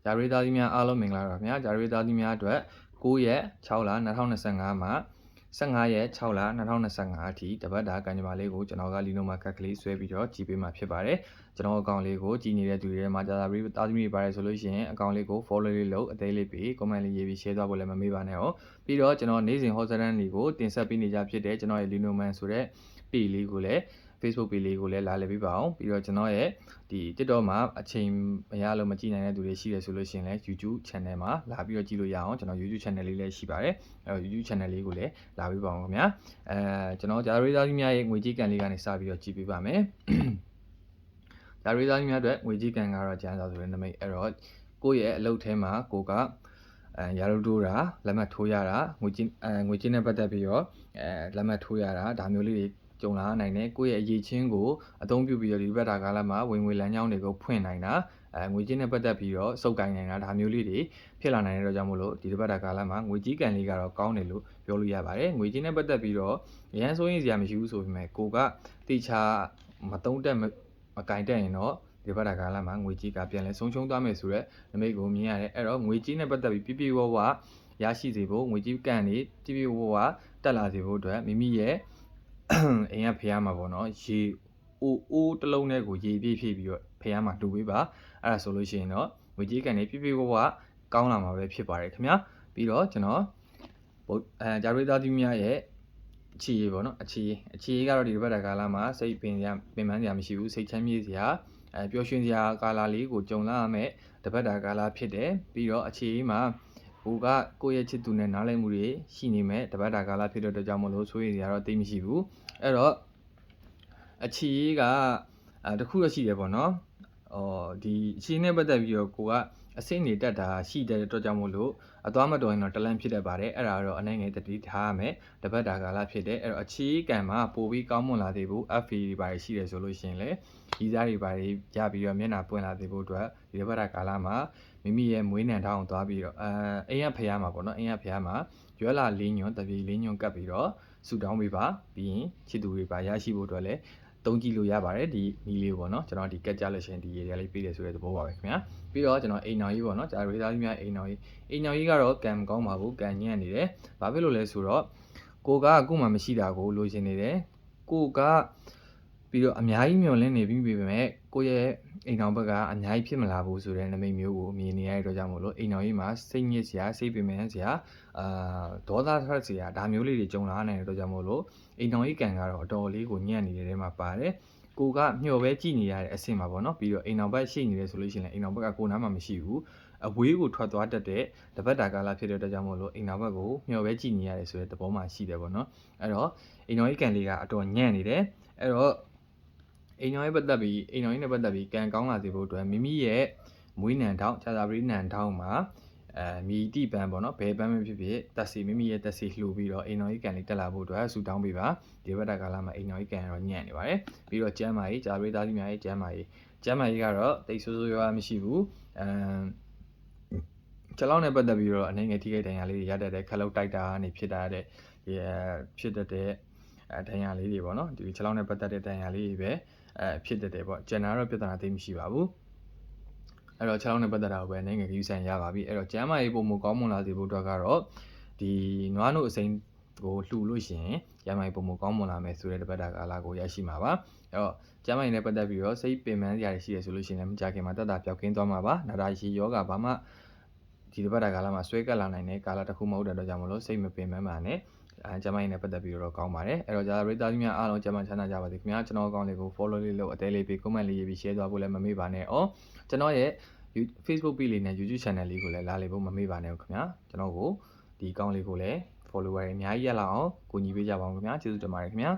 ဂျာရီသားကြီးများအားလုံးမင်္ဂလာပါခင်ဗျာဂျာရီသားကြီးများအတွက်9ရက်6လ2025မှာ15ရက်6လ2025အထိတပတ်တာကံကြမ္မာလေးကိုကျွန်တော်ကလီနိုမှာကတ်ကလေးဆွဲပြီးတော့ကြည့်ပေးမှာဖြစ်ပါတယ်ကျွန်တော်အကောင့်လေးကိုကြည့်နေတဲ့သူတွေမှာဂျာရီသားကြီးတွေပါတယ်ဆိုလို့ရှိရင်အကောင့်လေးကို follow လေးလုပ်အသေးလေးပြီး comment လေးရေးပြီး share သွားဖို့လည်းမမေ့ပါနဲ့ဟုတ်ပြီးတော့ကျွန်တော်နေ့စဉ် hot season တွေကိုတင်ဆက်ပေးနေကြဖြစ်တဲ့ကျွန်တော်ရဲ့ Lino Man ဆိုတဲ့ page လေးကိုလည်း Facebook page လေးကိုလည်းလာလည်ပေးပါအောင်ပြီးတော့ကျွန်တော်ရဲ့ဒီ TikTok မှာအချိန်မရလို့မကြည့်နိုင်တဲ့သူတွေရှိတယ်ဆိုလို့ရှိရင်လည်း YouTube channel မှာလာပြီးတော့ကြည့်လို့ရအောင်ကျွန်တော် YouTube channel လေးလည်းရှိပါတယ်အဲတော့ YouTube channel လေးကိုလည်းလာပေးပါအောင်ခင်ဗျာကျွန်တော်ဂျာရီသားကြီးများရဲ့ငွေကြေးကန်လေးကနေစပြီးတော့ကြည့်ပေးပါမယ်ဂျာရီသားကြီးများအတွက်ငွေကြေးကန်ကတော့ကျန်းစာဆိုတဲ့နမိတ်အဲ့တော့ကိုယ့်ရဲ့အလုပ်ထဲမှာကိုကရာလူတိုးတာလက်မှတ်ထိုးရတာငွေကြေးနဲ့ပတ်သက်ပြီးတော့လက်မှတ်ထိုးရတာဒါမျိုးလေးတွေကြုံလာနိုင်တယ်ကိုယ့်ရဲ့အရေးချင်းကိုအသုံးပြုပြီးတော့ဒီဘက်တာကာလမှာဝင်ငွေလမ်းကြောင်းတွေကိုဖွင့်နိုင်တာငွေကြေးနဲ့ပတ်သက်ပြီးတော့စုပ်ကိုင်နိုင်တာဒါမျိုးလေးတွေဖြစ်လာနိုင်တဲ့တော့ကြောင့်မို့လို့ဒီဘက်တာကာလမှာငွေကြေးကန်လေးကတော့ကောင်းတယ်လို့ပြောလို့ရပါတယ်ငွေကြေးနဲ့ပတ်သက်ပြီးတော့အရန်စိုးရင်စရာမရှိဘူးဆိုပေမဲ့ကိုကတိချာမတုံးတက်မကင်တက်ရင်တော့ဒီဘက်တာကာလမှာငွေကြေးကပြန်လဲဆုံးရှုံးသွားမယ်ဆိုတော့နမိတ်ကိုမြင်ရတယ်အဲ့တော့ငွေကြေးနဲ့ပတ်သက်ပြီးပြပြဝဝရရှိစေဖို့ငွေကြေးကန်လေးပြပြဝဝတက်လာစေဖို့အတွက်မိမိရဲ့အိမ်ကဖျားမှာပေါ့နော်ရေအိုးတစ်လုံးနဲ့ကိုရေပြည့်ဖြည့်ပြီးတော့ဖျားမှာတူပေးပါအဲ့ဒါဆိုလို့ရှိရင်တော့ငွေကြေးကန်လေးပြပြဝဝကောင်းလာမှာပဲဖြစ်ပါတယ်ခင်ဗျာပြီးတော့ကျွန်တော်ဂျာရီသားကြီးများရဲ့အခြေရေးပေါ့နော်အခြေရေးကတော့ဒီဘက်တာကာလမှာစိတ်ပင်ပန်းစရာမရှိဘူးစိတ်ချမ်းမြေ့စရာပျော်ရွှင်စရာကာလလေးကိုကြုံလာရမယ်တပတ်တာကာလဖြစ်တယ်ပြီးတော့အခြေရေးမှာဟိုကကိုယ့်ရဲ့ချစ်သူနဲ့နားလည်မှုတွေရှိနေမယ်တပတ်တာကာလဖြစ်တဲ့အတွက်ကြောင့်မလို့ဆိုရင်စရာတော့သိမရှိဘူးအဲ့တော့အခြေရေးကတခုတော့ရှိတယ်ပေါ့နော်ဒီအခြေနဲ့ပတ်သက်ပြီးတော့ကိုကအစိမ့်နေတက်တာရှိတဲ့အတွက်ကြောင့်မို့လို့အသွားမတော်ရင်တော့တလန့်ဖြစ်တတ်ပါတယ်အဲ့ဒါတော့အနိုင်ငယ်တတိထားရမယ်တပတ်တာကာလဖြစ်တယ်အဲ့တော့အခြေကံမှာပို့ပြီးကောင်းမွန်လာသေးဘူး FA တွေပါရှိတယ်ဆိုလို့ရှိရင်လေဒီစားတွေပါရပြီးတော့မျက်နှာပွင့်လာသေးဖို့အတွက်ဒီတပတ်တာကာလမှာမိမိရဲ့မွေးနံထောင်းသွားပြီးတော့အိမ်ရဖျားမှာပေါ့နော်အိမ်ရဖျားမှာရွက်လာလေးညွန်တပြေလေးညွန်ကပ်ပြီးတော့ဆူတောင်းပေးပါပြီးရင်ချစ်သူတွေပါရရှိဖို့အတွက်လည်းတုံးကြည့်လို့ရပါတယ်ဒီနီးလေးပေါ့နော်ကျွန်တော်ဒီကက်ကြလို့ရှိရင်ဒီရေတွေလေးပေးတယ်ဆိုတဲ့သဘောပါပဲခင်ဗျာပြီးတော့ကျွန်တော်အိမ်တော်ကြီးပေါ့နော်ဂျာရီသားကြီးများအိမ်တော်ကြီးကတော့ကံမကောင်းပါဘူးကံညံ့နေတယ်ဘာဖြစ်လို့လဲဆိုတော့ကိုကအခုမှမရှိတာကိုလိုချင်နေတယ်ကိုကပြီးတော့အများကြီးမျောလင်းနေပြီးပေမဲ့ကိုရဲ့အိမ်တော်ဘက်ကအများကြီးဖြစ်မလာဘူးဆိုတဲ့နမိတ်မျိုးကိုမြင်နေရတဲ့အတွက်ကြောင့်မို့လို့အိမ်တော်ကြီးမှာစိတ်ညစ်စရာစိတ်ပင်ပန်းစရာဒေါသထွက်စရာဒါမျိုးလေးတွေကြုံလာနိုင်တဲ့အတွက်ကြောင့်မို့လို့အိမ်တော်ကြီးကံကတော့အတော်လေးကိုညံ့နေတဲ့ထဲမှာပါတယ်ကိုကမျှော်ပဲကြည့်နေရတဲ့အဆင့်မှာပေါ့နော်ပြီးတော့အိမ်တော်ဘက်ရှိနေတယ်ဆိုလို့ရှိရင်အိမ်တော်ဘက်ကကိုနားမှာမရှိဘူးအဝေးကိုထွက်သွားတတ်တဲ့တပတ်တာကာလဖြစ်တဲ့အတွက်ကြောင့်မို့လို့အိမ်တော်ဘက်ကိုမျှော်ပဲကြည့်နေရတယ်ဆိုတဲ့သဘောမှရှိတယ်ပေါ့နော်အဲ့တော့အိမ်တော်ကြီးကံလေးကအတော်ညံ့နေတယ်အဲ့တော့အိမ်တော်ကြီးနဲ့ပတ်သက်ပြီးကံကောင်းလာစေဖို့အတွက်မိမိရဲ့မွေးနံထောင်းခြားစာပရိနံထောင်းမှာမြည်တိပန်းပေါ့နော်ဘယ်ပန်းပဲဖြစ်ဖြစ်တက်စီမိမိရဲ့တက်စီလှူပြီးတော့အိမ်တော်ကြီးကံလေးတက်လာဖို့အတွက်ဆူတောင်းပေးပါဒီဘက်တာကာလမှာအိမ်တော်ကြီးကံတော့ညံ့နေပါတယ်ပြီးတော့ကျမ်းမာရေးဂျာရီသားကြီးများရဲ့ကျမ်းမာရေးကတော့တိတ်ဆိုးဆိုးရွားမရှိဘူးခြေထောက်နဲ့ပတ်သက်ပြီးတော့အနေငယ်ထိခိုက်ဒဏ်ရာလေးတွေရတတ်တဲ့ခလုတ်တိုက်တာကနေဖြစ်တတ်တဲ့ဒဏ်ရာလေးတွေပေါ့နော်ဒီခြေထောက်နဲ့ပတ်သက်တဲ့ဒဏ်ရာလေးတွေပဲဖြစ်တတ်တယ်ပေါ့ကျန်တာတော့ပြဿနာသိမရှိပါဘူးအဲ့တော့ခြေထောက်နဲ့ပတ်သက်တာကိုပဲနိုင်ငံကြီးဆိုင်ရပါပြီအဲ့တော့ကျမ်းမာရေးပုံမကောင်းမွန်လာစေဖို့အတွက်ကတော့ဒီနွားနို့အစိမ်းကိုလှူလို့ရှိရင်ကျမ်းမာရေးပုံမကောင်းမွန်လာမယ်ဆိုတဲ့တပတ်တာကာလကိုရရှိမှာပါအဲ့တော့ကျမ်းမာရေးနဲ့ပတ်သက်ပြီးတော့စိတ်ပင်ပန်းစရာတွေရှိတယ်ဆိုလို့ရှိရင်လည်းမကြခင်မှာတက်တာပျောက်ကင်းသွားမှာပါနာတာရှိယောဂဘာမှဒီတပတ်တာကာလမှာဆွဲကပ်လာနိုင်တဲ့ကာလတစ်ခုမဟုတ်တဲ့အတွက်ကြောင့်မလို့စိတ်မပင်ပန်းပါနဲ့ကျမ်းမာရေးနဲ့ပတ်သက်ပြီးတော့ကောင်းပါတယ်အဲ့တော့ဂျာရီသားကြီးများအားလုံးကျမ်းမာချမ်းသာကြပါစေခင်ဗျာကျွန်တော်အကောင့်လေးကို follow လေးလုပ်အသေးလေးပေး comment လေးရေးပြီး share သွားဖို့လည်းမမေ့ပါနဲ့ကျွန်တော်ရဲ့Facebook page လေးနဲ့ YouTube channel လေးကိုလည်းလာလေဖို့မမေ့ပါနဲ့ခင်ဗျာကျွန်တော်ကိုဒီအကောင့်လေးကိုလည်း follower တွေအများကြီးရလာအောင်ကူညီပေးကြပါဦးခင်ဗျာကျေးဇူးတင်ပါတယ်ခင်ဗျာ